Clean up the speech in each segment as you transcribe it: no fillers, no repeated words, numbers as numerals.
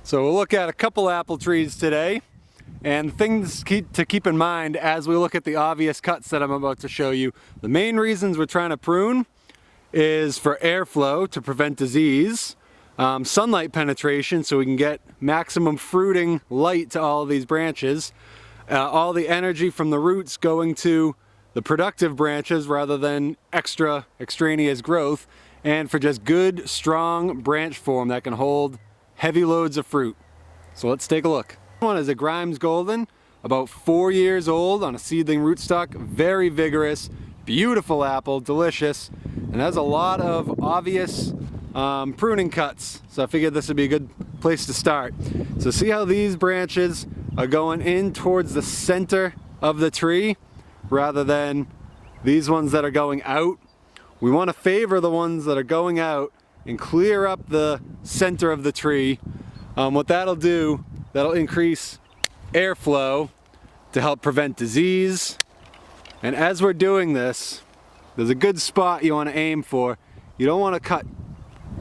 So we'll look at a couple apple trees today, and things to keep in mind as we look at the obvious cuts that I'm about to show you. The main reasons we're trying to prune is for airflow to prevent disease, sunlight penetration so we can get maximum fruiting light to all of these branches, all the energy from the roots going to the productive branches rather than extraneous growth, and for just good strong branch form that can hold heavy loads of fruit. So let's take a look. This one is a Grimes Golden, about 4 years old on a seedling rootstock, very vigorous, beautiful apple, delicious, and has a lot of obvious pruning cuts. So I figured this would be a good place to start. So see how these branches are going in towards the center of the tree rather than these ones that are going out. We want to favor the ones that are going out and clear up the center of the tree. What that'll do, that'll increase airflow to help prevent disease. And as we're doing this, there's a good spot you want to aim for. You don't want to cut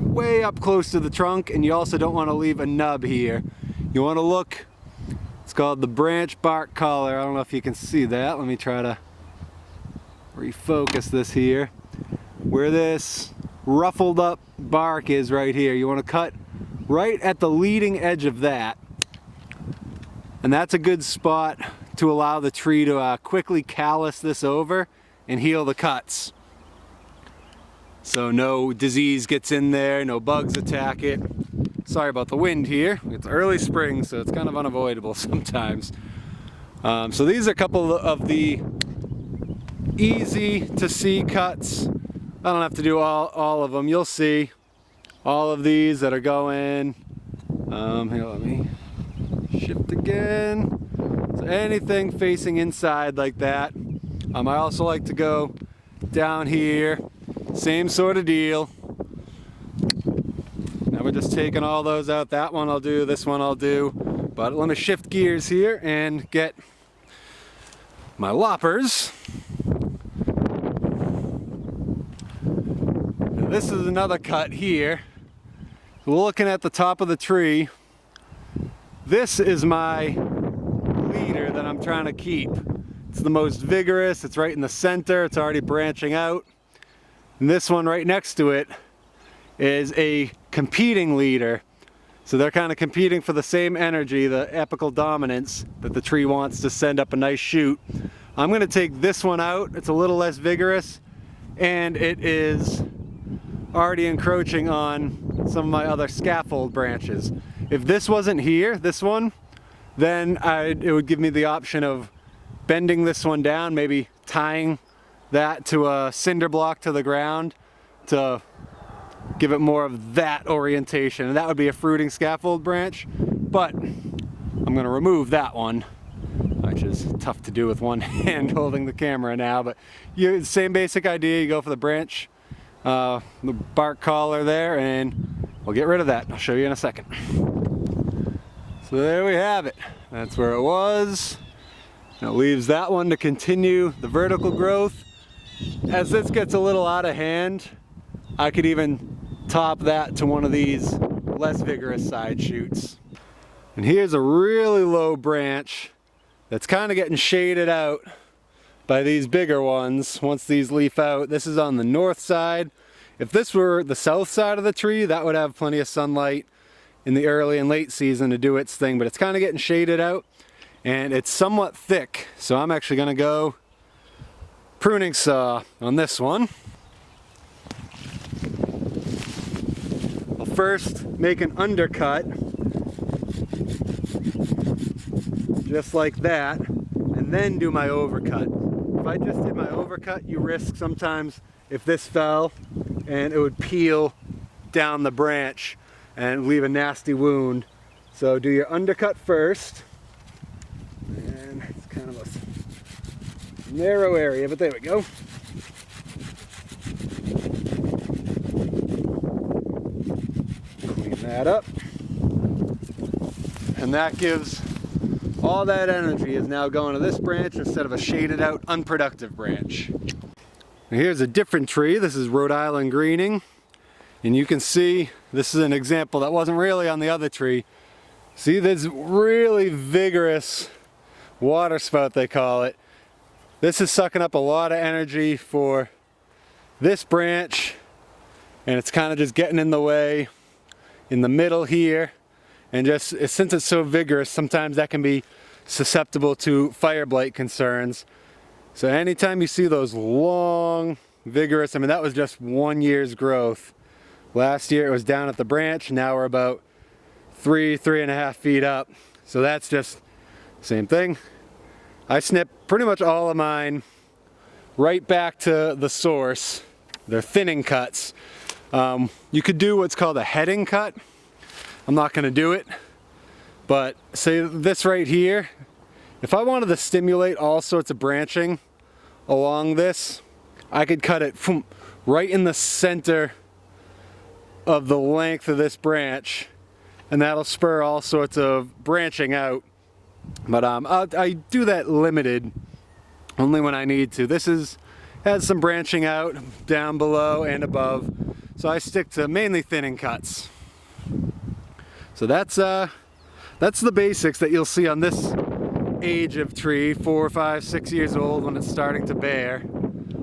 way up close to the trunk, and you also don't want to leave a nub here. You want to look, it's called the branch bark collar. I don't know if you can see that. Let me try to refocus this here. Where this ruffled up bark is right here, you want to cut right at the leading edge of that, and that's a good spot to allow the tree to quickly callus this over and heal the cuts, so no disease gets in there, no bugs attack it. Sorry about the wind here, it's early spring so it's kind of unavoidable sometimes. So these are a couple of the easy to see cuts. I don't have to do all of them. You'll see all of these that are going. Here, let me shift again. So anything facing inside like that. I also like to go down here. Same sort of deal. Now we're just taking all those out. That one I'll do, this one I'll do. But let me shift gears here and get my loppers. This is another cut here. So we're looking at the top of the tree. This is my leader that I'm trying to keep. It's the most vigorous, it's right in the center, it's already branching out. And this one right next to it is a competing leader. So they're kind of competing for the same energy, the apical dominance that the tree wants to send up a nice shoot. I'm going to take this one out. It's a little less vigorous, and it is already encroaching on some of my other scaffold branches. If this wasn't here, this one, then it would give me the option of bending this one down, maybe tying that to a cinder block to the ground to give it more of that orientation, and that would be a fruiting scaffold branch. But I'm going to remove that one, which is tough to do with one hand holding the camera now, but same basic idea. You go for the branch, the bark collar there, and we'll get rid of that. I'll show you in a second. So there we have it. That's where it was. It leaves that one to continue the vertical growth. As this gets a little out of hand, I could even top that to one of these less vigorous side shoots. And here's a really low branch that's kind of getting shaded out by these bigger ones once these leaf out. This is on the north side. If this were the south side of the tree, that would have plenty of sunlight in the early and late season to do its thing, but it's kind of getting shaded out and it's somewhat thick. So I'm actually going to go pruning saw on this one. I'll first make an undercut just like that, and then do my overcut. If I just did my overcut, you risk sometimes if this fell and it would peel down the branch and leave a nasty wound. So do your undercut first, and it's kind of a narrow area, but there we go. Clean that up, and that gives all that energy is now going to this branch instead of a shaded out unproductive branch. Now here's a different tree. This is Rhode Island greening, and you can see this is an example that wasn't really on the other tree. See this really vigorous water spout, they call it. This is sucking up a lot of energy for this branch, and it's kind of just getting in the way in the middle here. And just since it's so vigorous, sometimes that can be susceptible to fire blight concerns. So anytime you see those long, vigorous, I mean that was just 1 year's growth. Last year it was down at the branch, now we're about 3.5 feet up. So that's just same thing. I snip pretty much all of mine right back to the source. They're thinning cuts. You could do what's called a heading cut. I'm not going to do it, but say this right here, if I wanted to stimulate all sorts of branching along this, I could cut it from right in the center of the length of this branch, and that'll spur all sorts of branching out. But I do that limited, only when I need to. This has some branching out down below and above, so I stick to mainly thinning cuts. So that's the basics that you'll see on this age of tree, 4, 5, 6 years old when it's starting to bear.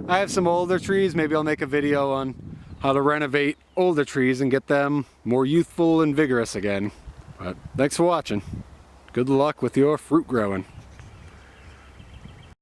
I have some older trees, maybe I'll make a video on how to renovate older trees and get them more youthful and vigorous again. But thanks for watching. Good luck with your fruit growing.